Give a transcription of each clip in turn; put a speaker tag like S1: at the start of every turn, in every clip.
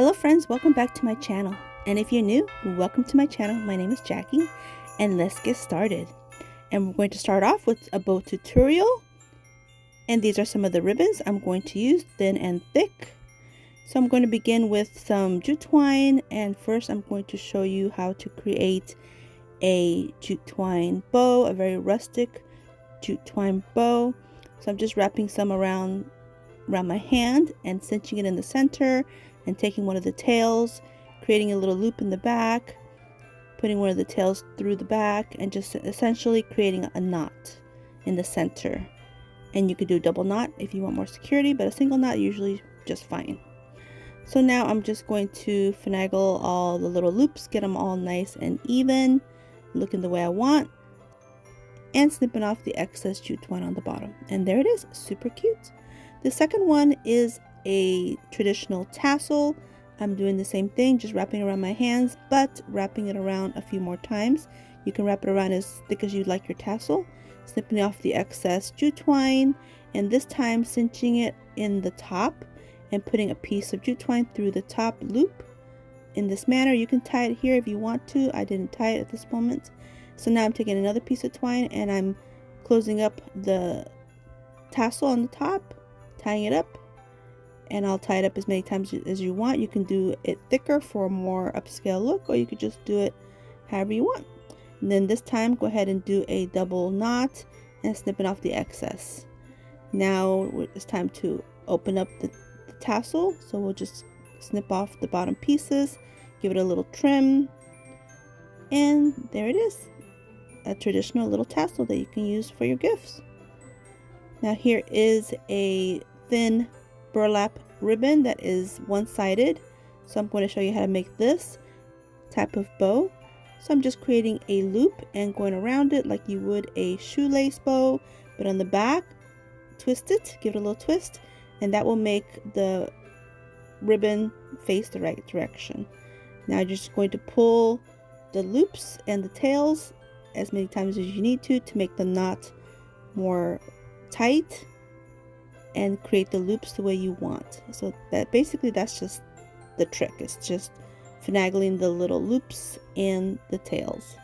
S1: Hello friends, welcome back to my channel. And if you're new, welcome to my channel. My name is Jackie and let's get started. And we're going to start off with a bow tutorial. And these are some of the ribbons I'm going to use, thin and thick. So I'm going to begin with some jute twine, and first I'm going to show you how to create a jute twine bow, a very rustic jute twine bow. So I'm just wrapping some around my hand and cinching it in the center, and taking one of the tails, creating a little loop in the back, putting one of the tails through the back, and just essentially creating a knot in the center. And you could do a double knot if you want more security, but a single knot usually just fine. So now I'm just going to finagle all the little loops, get them all nice and even, looking the way I want, and snipping off the excess jute twine on the bottom. And there it is, super cute. The second one is a traditional tassel. I'm doing the same thing, just wrapping around my hands, but wrapping it around a few more times. You can wrap it around as thick as you'd like your tassel, snipping off the excess jute twine, and this time cinching it in the top and putting a piece of jute twine through the top loop in this manner. You can tie it here if you want to. I didn't tie it at this moment. So now I'm taking another piece of twine and I'm closing up the tassel on the top, tying it up, and I'll tie it up as many times as you want. You can do it thicker for a more upscale look, or you could just do it however you want. And then this time go ahead and do a double knot and snipping off the excess. Now it's time to open up the tassel, so we'll just snip off the bottom pieces, give it a little trim, and there it is, a traditional little tassel that you can use for your gifts. Now here is a thin burlap ribbon that is one-sided, so I'm going to show you how to make this type of bow. So I'm just creating a loop and going around it like you would a shoelace bow, but on the back, twist it, give it a little twist, and that will make the ribbon face the right direction. Now you're just going to pull the loops and the tails as many times as you need to make the knot more tight and create the loops the way you want. So that's just the trick. It's just finagling the little loops and the tails.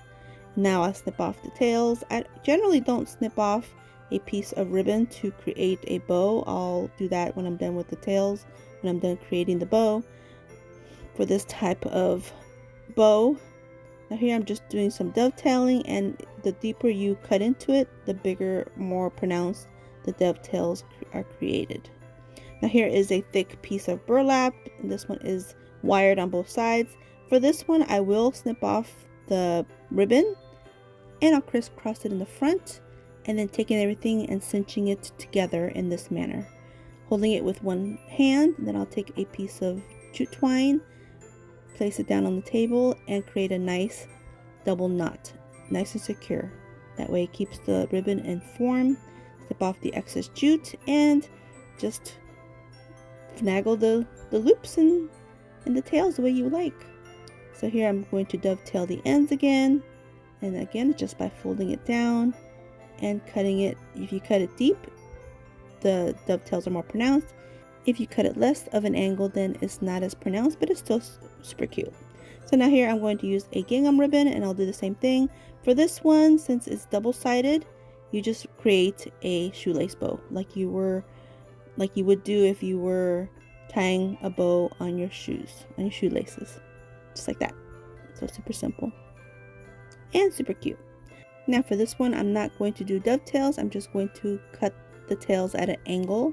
S1: Now I snip off the tails. I generally don't snip off a piece of ribbon to create a bow. I'll do that when I'm done with the tails, when I'm done creating the bow for this type of bow. Now here I'm just doing some dovetailing, and the deeper you cut into it, the bigger, more pronounced the dovetails are created. Now here is a thick piece of burlap, and this one is wired on both sides. For this one I will snip off the ribbon and I'll crisscross it in the front, and then taking everything and cinching it together in this manner, holding it with one hand. And then I'll take a piece of jute twine, place it down on the table, and create a nice double knot, nice and secure. That way it keeps the ribbon in form. Snip off the excess jute and just finagle the loops and the tails the way you like. So here I'm going to dovetail the ends again, and again just by folding it down and cutting it. If you cut it deep, the dovetails are more pronounced. If you cut it less of an angle, then it's not as pronounced, but it's still super cute. So now here I'm going to use a gingham ribbon, and I'll do the same thing. For this one, since it's double-sided, you just create a shoelace bow like you would do if you were tying a bow on your shoes, on your shoelaces, just like that. So super simple and super cute. Now for this one, I'm not going to do dovetails. I'm just going to cut the tails at an angle.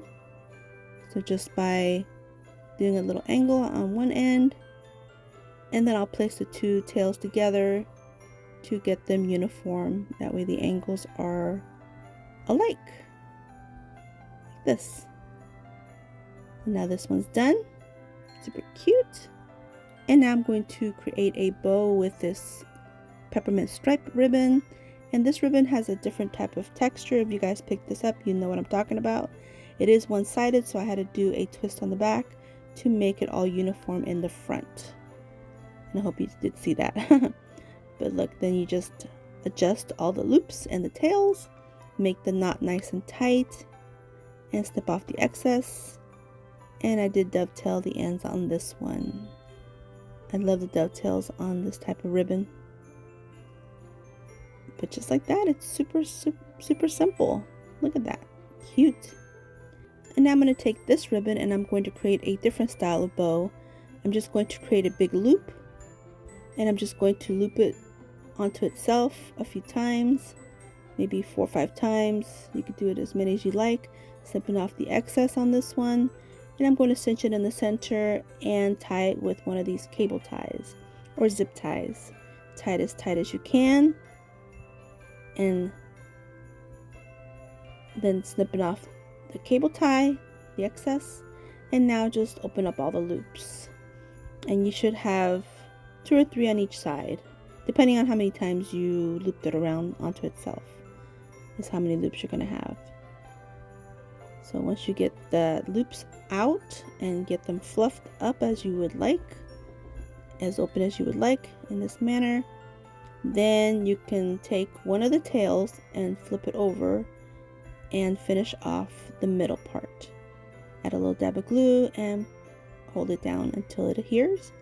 S1: So just by doing a little angle on one end, and then I'll place the two tails together to get them uniform. That way the angles are alike, like this. And now this one's done, super cute. And now I'm going to create a bow with this peppermint stripe ribbon, and this ribbon has a different type of texture. If you guys picked this up, you know what I'm talking about. It is one-sided, so I had to do a twist on the back to make it all uniform in the front, and I hope you did see that. But look, then you just adjust all the loops and the tails, make the knot nice and tight, and snip off the excess, And I did dovetail the ends on this one. I love the dovetails on this type of ribbon. But just like that, it's super simple. Look at that, cute. And now I'm going to take this ribbon and I'm going to create a different style of bow. I'm just going to create a big loop, and I'm just going to loop it onto itself a few times, maybe 4 or 5 times. You could do it as many as you like, snipping off the excess on this one. And I'm going to cinch it in the center and tie it with one of these cable ties or zip ties. Tie it as tight as you can, and then snip it off the cable tie, the excess, and now just open up all the loops. And you should have 2 or 3 on each side, depending on how many times you looped it around onto itself, is how many loops you're going to have. So once you get the loops out and get them fluffed up as you would like, as open as you would like in this manner, then you can take one of the tails and flip it over and finish off the middle part. Add a little dab of glue and hold it down until it adheres.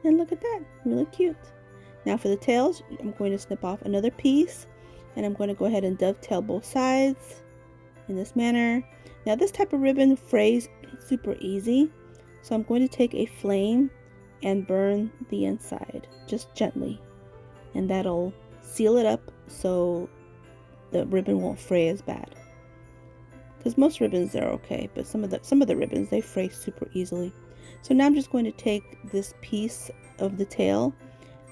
S1: And look at that, really cute. Now for the tails, I'm going to snip off another piece, and I'm going to go ahead and dovetail both sides in this manner. Now this type of ribbon frays super easy, so I'm going to take a flame and burn the inside just gently, and that'll seal it up so the ribbon won't fray as bad. Because most ribbons are okay, but some of the ribbons, they fray super easily. So now I'm just going to take this piece of the tail,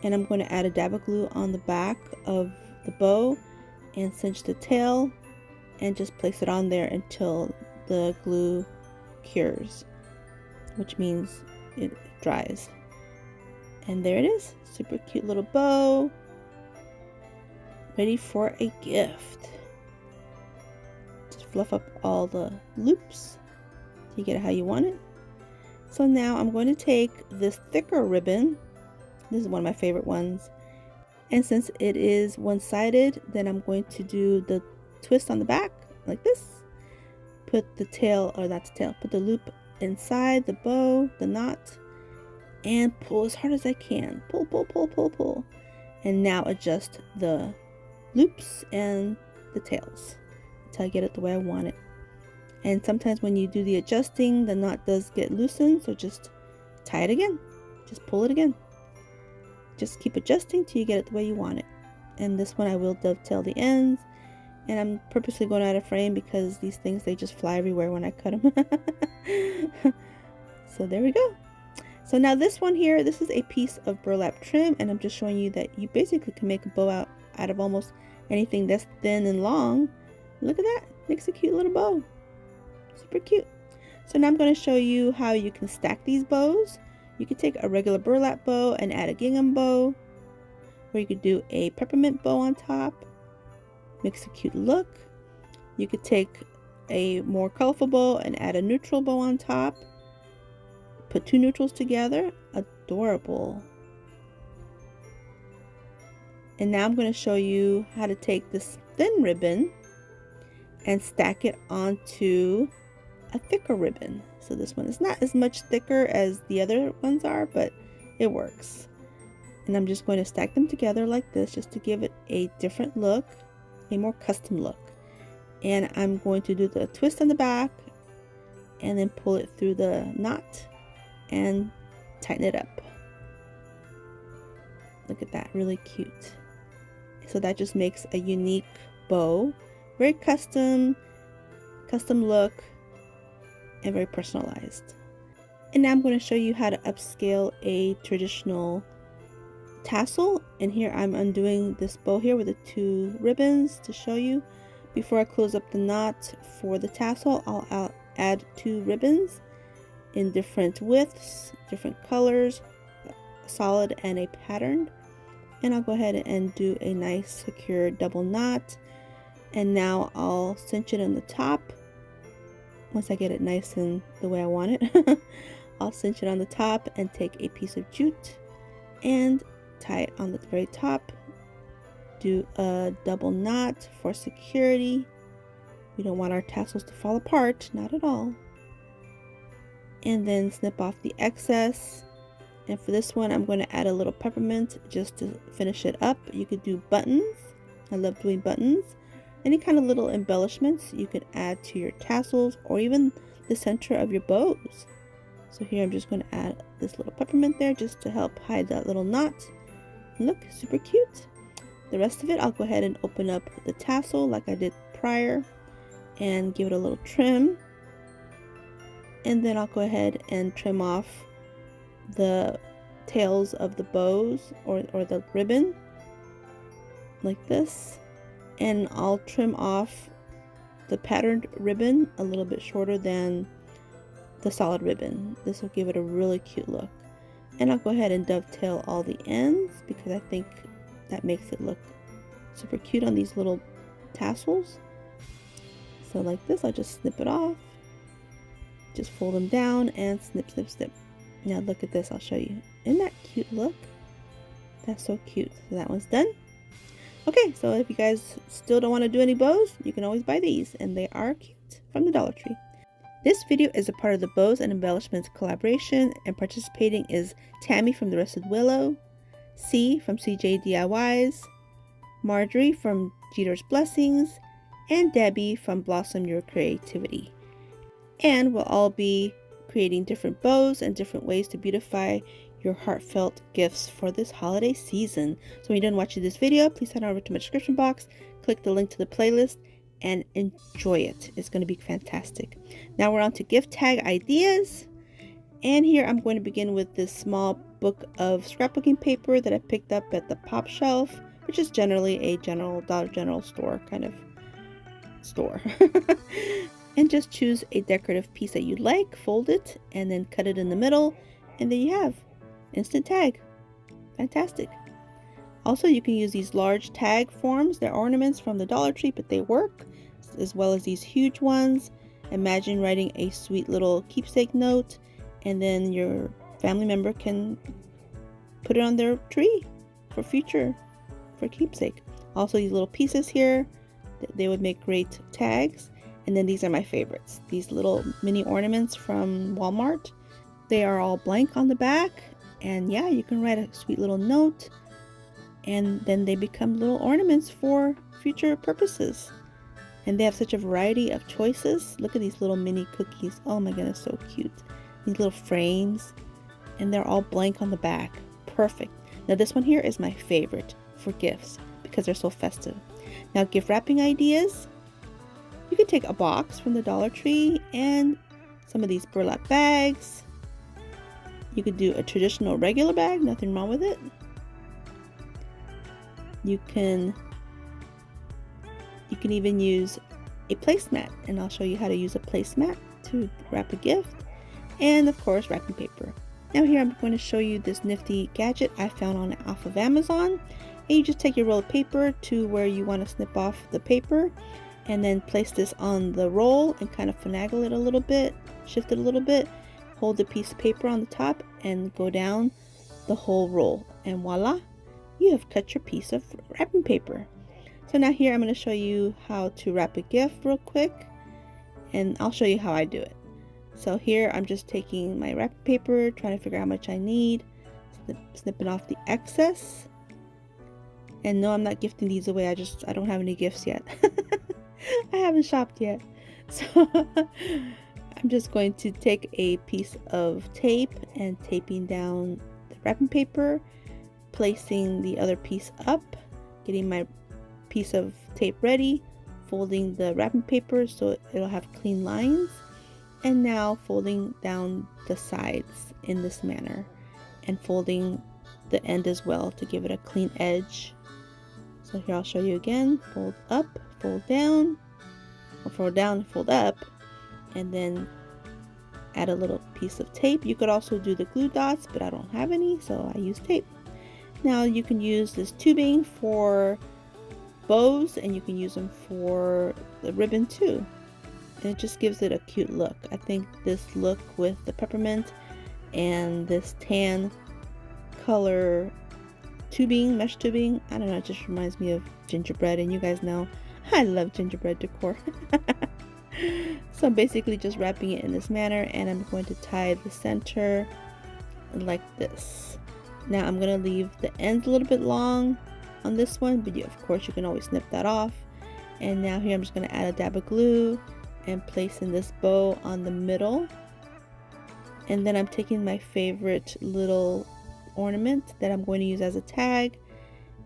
S1: and I'm going to add a dab of glue on the back of the bow and cinch the tail and just place it on there until the glue cures, which means it dries. And there it is, super cute little bow, ready for a gift. Just fluff up all the loops so you get it how you want it. So now I'm going to take this thicker ribbon. This is one of my favorite ones. And since it is one-sided, then I'm going to do the twist on the back like this. Put the tail, or not the tail, put the loop inside the bow, the knot, and pull as hard as I can. Pull, pull, pull, pull, pull. And now adjust the loops and the tails until I get it the way I want it. And sometimes when you do the adjusting, the knot does get loosened, so just tie it again. Just pull it again. Just keep adjusting till you get it the way you want it. And this one I will dovetail the ends. And I'm purposely going out of frame because these things, they just fly everywhere when I cut them. So there we go. So now this one here, this is a piece of burlap trim, and I'm just showing you that you basically can make a bow out of almost anything that's thin and long. Look at that, makes a cute little bow. Super cute. So now I'm going to show you how you can stack these bows. You could take a regular burlap bow and add a gingham bow, or you could do a peppermint bow on top. Makes a cute look. You could take a more colorful bow and add a neutral bow on top. Put 2 neutrals together. Adorable. And now I'm going to show you how to take this thin ribbon and stack it onto a thicker ribbon. So this one is not as much thicker as the other ones are, but it works. And I'm just going to stack them together like this just to give it a different look, a more custom look. And I'm going to do the twist on the back and then pull it through the knot and tighten it up. Look at that, really cute. So that just makes a unique bow, very custom look, and very personalized. And now I'm going to show you how to upscale a traditional tassel. And here I'm undoing this bow here with the 2 ribbons to show you. Before I close up the knot for the tassel, I'll add 2 ribbons in different widths, different colors, solid and a patterned. And I'll go ahead and do a nice secure double knot. And now I'll cinch it on the top. Once I get it nice and the way I want it, I'll cinch it on the top and take a piece of jute and tie it on the very top. Do a double knot for security. We don't want our tassels to fall apart, not at all. and then snip off the excess. And for this one, I'm going to add a little peppermint just to finish it up. You could do buttons. I love doing buttons. Any kind of little embellishments you can add to your tassels or even the center of your bows. So here I'm just going to add this little peppermint there just to help hide that little knot. And look, super cute. The rest of it, I'll go ahead and open up the tassel like I did prior and give it a little trim. And then I'll go ahead and trim off the tails of the bows or the ribbon like this. And I'll trim off the patterned ribbon a little bit shorter than the solid ribbon. This will give it a really cute look. And I'll go ahead and dovetail all the ends because I think that makes it look super cute on these little tassels. So like this, I'll just snip it off, just fold them down and snip, snip, snip. Now look at this, I'll show you. Isn't that cute look? That's so cute. So that one's done. Okay, so if you guys still don't want to do any bows, you can always buy these, and they are cute from the Dollar Tree. This video is a part of the Bows and Embellishments collaboration, and participating is Tammy from The Rusted Willow, C from CJ DIYs, Marjorie from Jeter's Blessings, and Debbie from Blossom Your Creativity. And we'll all be creating different bows and different ways to beautify your heartfelt gifts for this holiday season. So when you're done watching this video, please head over to my description box, click the link to the playlist, and enjoy it. It's going to be fantastic. Now we're on to gift tag ideas. And here I'm going to begin with this small book of scrapbooking paper that I picked up at the Pop Shelf, which is generally a Dollar General store kind of store. And just choose a decorative piece that you like, fold it, and then cut it in the middle, and there you have instant tag. Fantastic. Also, you can use these large tag forms. They're ornaments from the Dollar Tree, but they work, as well as these huge ones. Imagine writing a sweet little keepsake note, and then your family member can put it on their tree for keepsake. Also, these little pieces here, they would make great tags. And then these are my favorites, these little mini ornaments from Walmart. They are all blank on the back, and yeah, you can write a sweet little note, and then they become little ornaments for future purposes. And they have such a variety of choices. Look at these little mini cookies. Oh my goodness, so cute. These little frames, and they're all blank on the back. Perfect. Now this one here is my favorite for gifts because they're so festive. Now gift wrapping ideas. You could take a box from the Dollar Tree and some of these burlap bags. You could do a traditional regular bag, nothing wrong with it. You can even use a placemat, and I'll show you how to use a placemat to wrap a gift. And of course, wrapping paper. Now here I'm going to show you this nifty gadget I found off of Amazon. And you just take your roll of paper to where you want to snip off the paper, and then place this on the roll and kind of finagle it a little bit, shift it a little bit, hold the piece of paper on the top and go down the whole roll, and voila, you have cut your piece of wrapping paper. So now here I'm going to show you how to wrap a gift real quick, and I'll show you how I do it. So here I'm just taking my wrapping paper, trying to figure out how much I need, snipping off the excess. And no, I'm not gifting these away, I don't have any gifts yet. I haven't shopped yet. So I'm just going to take a piece of tape and taping down the wrapping paper, placing the other piece up, getting my piece of tape ready, folding the wrapping paper so it'll have clean lines, and now folding down the sides in this manner and folding the end as well to give it a clean edge. So here I'll show you again. Fold up, fold down, or fold down, fold up, and then add a little piece of tape. You could also do the glue dots, but I don't have any, so I use tape. Now you can use this tubing for bows, and you can use them for the ribbon too. And it just gives it a cute look. I think this look with the peppermint and this tan color tubing, mesh tubing, I don't know, it just reminds me of gingerbread, and you guys know I love gingerbread decor. So I'm basically just wrapping it in this manner, and I'm going to tie the center like this. Now I'm going to leave the ends a little bit long on this one, but of course you can always snip that off. And now here I'm just going to add a dab of glue and place in this bow on the middle. And then I'm taking my favorite little ornament that I'm going to use as a tag,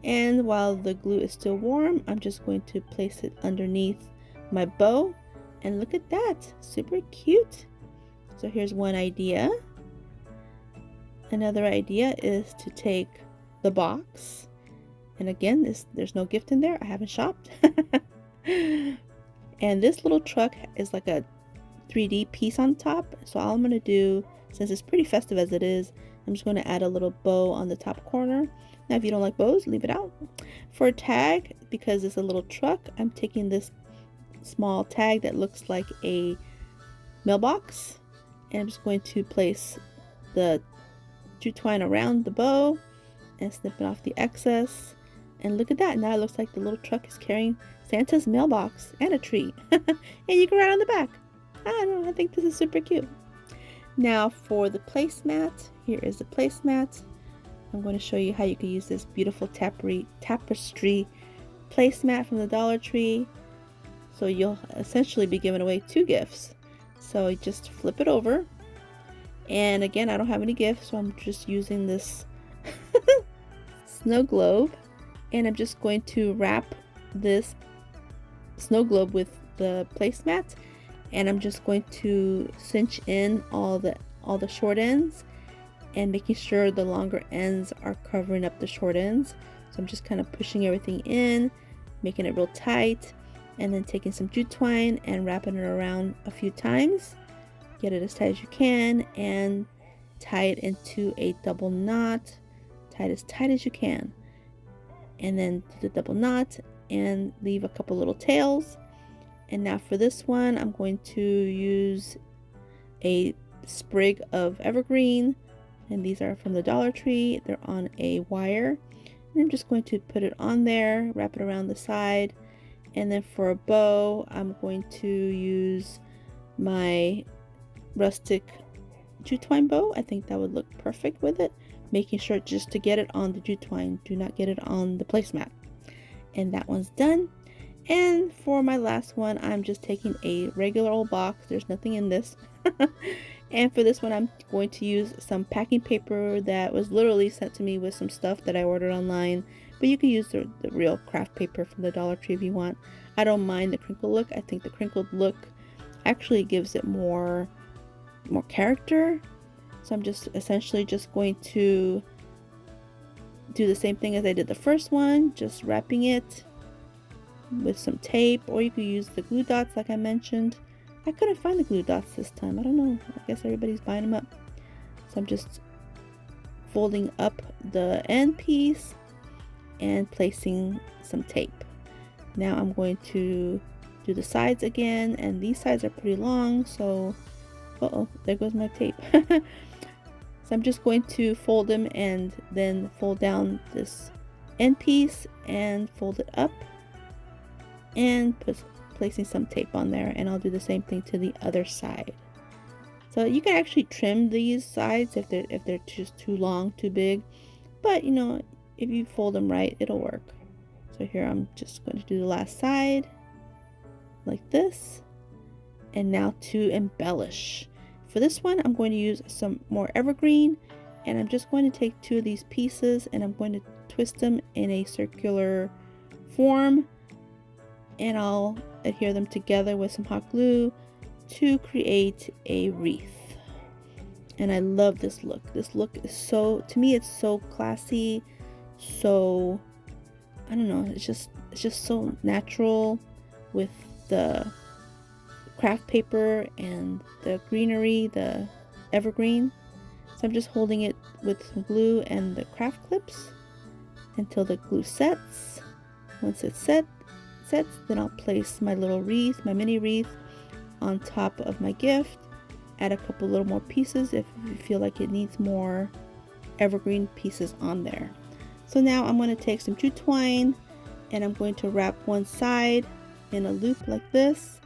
S1: and while the glue is still warm, I'm just going to place it underneath my bow, and look at that, super cute. So here's one idea. Another idea is to take the box, and again, there's no gift in there, I haven't shopped. And this little truck is like a 3D piece on top, so all I'm going to do, since it's pretty festive as it is, I'm just going to add a little bow on the top corner. Now if you don't like bows, leave it out. For a tag, because it's a little truck, I'm taking this small tag that looks like a mailbox, and I'm just going to place the jute twine around the bow and snipping off the excess. And look at that, now it looks like the little truck is carrying Santa's mailbox and a tree. And you can write on the back. I don't know, I think this is super cute. Now for the placemat, here is the placemat. I'm going to show you how you can use this beautiful tapestry placemat from the Dollar Tree. So you'll essentially be giving away 2 gifts. So you just flip it over. And again, I don't have any gifts, so I'm just using this snow globe. And I'm just going to wrap this snow globe with the placemat. And I'm just going to cinch in all the short ends, and making sure the longer ends are covering up the short ends. So I'm just kind of pushing everything in, making it real tight, and then taking some jute twine and wrapping it around a few times. Get it as tight as you can and tie it into a double knot. Tie it as tight as you can. And then do the double knot and leave a couple little tails. And now for this one, I'm going to use a sprig of evergreen, and these are from the Dollar Tree. They're on a wire, and I'm just going to put it on there, wrap it around the side. And then for a bow, I'm going to use my rustic jute twine bow. I think that would look perfect with it, making sure just to get it on the jute twine, do not get it on the placemat. And that one's done. And for my last one, I'm just taking a regular old box. There's nothing in this. And for this one, I'm going to use some packing paper that was literally sent to me with some stuff that I ordered online. But you can use the real craft paper from the Dollar Tree if you want. I don't mind the crinkled look. I think the crinkled look actually gives it more character. So I'm just essentially just going to do the same thing as I did the first one, just wrapping it with some tape, or you could use the glue dots like I mentioned. I couldn't find the glue dots this time. I don't know. I guess everybody's buying them up. So I'm just folding up the end piece and placing some tape. Now I'm going to do the sides again, and these sides are pretty long, so there goes my tape. So I'm just going to fold them and then fold down this end piece and fold it up and placing some tape on there, and I'll do the same thing to the other side. So you can actually trim these sides if they're just too long, too big, but you know, if you fold them right, it'll work. So here I'm just going to do the last side like this. And now to embellish. For this one, I'm going to use some more evergreen, and I'm just going to take 2 of these pieces and I'm going to twist them in a circular form, and I'll adhere them together with some hot glue to create a wreath. And I love this look. This look is so, to me, it's so classy, so, I don't know, it's just so natural with the craft paper and the greenery, the evergreen. So I'm just holding it with some glue and the craft clips until the glue sets. Once it sets, then I'll place my little wreath, my mini wreath, on top of my gift. Add a couple little more pieces if you feel like it needs more evergreen pieces on there. So now I'm going to take some jute twine and I'm going to wrap one side in a loop like this,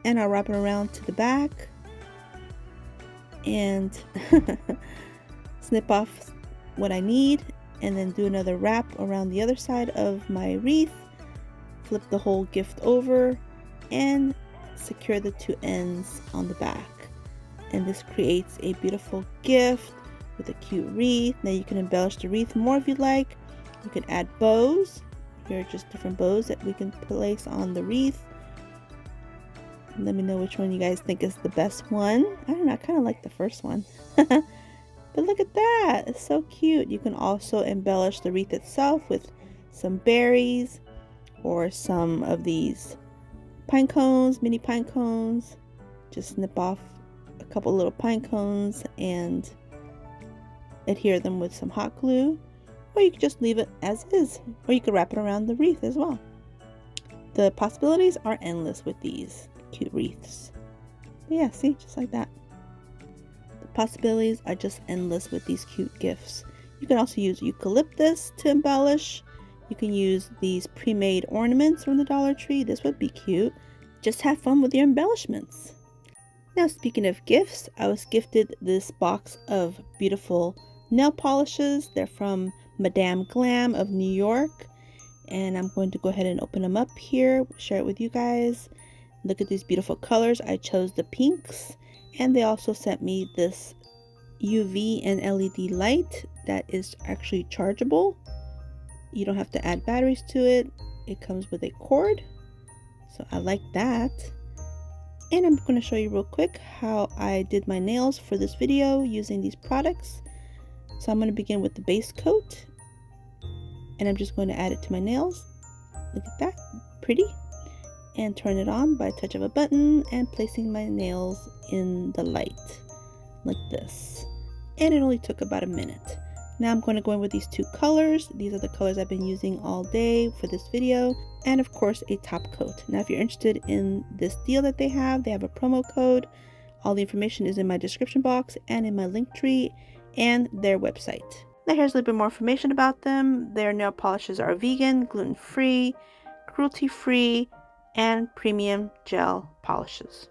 S1: and I'll wrap it around to the back and snip off what I need, and then do another wrap around the other side of my wreath, flip the whole gift over, and secure the two ends on the back. And this creates a beautiful gift with a cute wreath. Now you can embellish the wreath more if you like. You can add bows. Here are just different bows that we can place on the wreath. Let me know which one you guys think is the best one. I don't know, I kind of like the first one. But look at that, it's so cute. You can also embellish the wreath itself with some berries or some of these pine cones, mini pine cones. Just snip off a couple little pine cones and adhere them with some hot glue, or you can just leave it as is, or you can wrap it around the wreath as well. The possibilities are endless with these cute wreaths. But yeah, see, just like that. The possibilities are just endless with these cute gifts. You can also use eucalyptus to embellish. You can use these pre-made ornaments from the Dollar Tree. This would be cute. Just have fun with your embellishments. Now, speaking of gifts, I was gifted this box of beautiful nail polishes. They're from Madame Glam of New York, and I'm going to go ahead and open them up here, share it with you guys. Look at these beautiful colors. I chose the pinks, and they also sent me this UV and LED light that is actually chargeable. You don't have to add batteries to it. It comes with a cord, so I like that. And I'm going to show you real quick how I did my nails for this video using these products. So I'm going to begin with the base coat, and I'm just going to add it to my nails. Look at that, pretty. And turn it on by a touch of a button and placing my nails in the light like this. And it only took about a minute. Now I'm going to go in with these two colors. These are the colors I've been using all day for this video. And of course a top coat. Now if you're interested in this deal that they have a promo code. All the information is in my description box and in my link tree and their website. Now here's a little bit more information about them. Their nail polishes are vegan, gluten-free, cruelty-free, and premium gel polishes.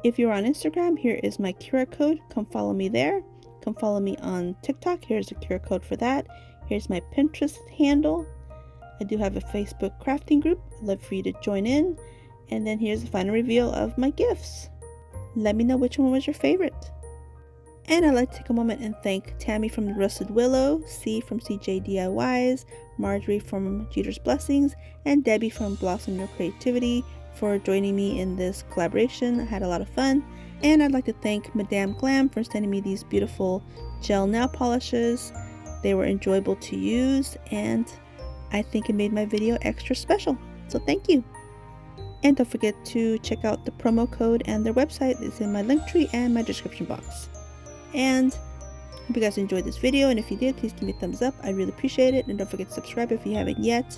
S1: If you're on Instagram, here is my QR code. Come follow me there. Come follow me on TikTok. Here's the QR code for that. Here's my Pinterest handle. I do have a Facebook crafting group. I'd love for you to join in. And then here's the final reveal of my gifts. Let me know which one was your favorite. And I'd like to take a moment and thank Tammy from the Rusted Willow, C from CJ DIYs, Marjorie from Jeter's Blessings, and Debbie from Blossom Your Creativity for joining me in this collaboration. I had a lot of fun. And I'd like to thank Madame Glam for sending me these beautiful gel nail polishes. They were enjoyable to use, and I think it made my video extra special. So thank you. And don't forget to check out the promo code and their website. It's in my link tree and my description box. And hope you guys enjoyed this video, and if you did, please give me a thumbs up. I really appreciate it, and don't forget to subscribe if you haven't yet.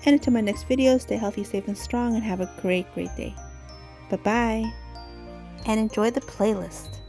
S1: And until my next video, stay healthy, safe, and strong, and have a great day. Bye-bye. And enjoy the playlist.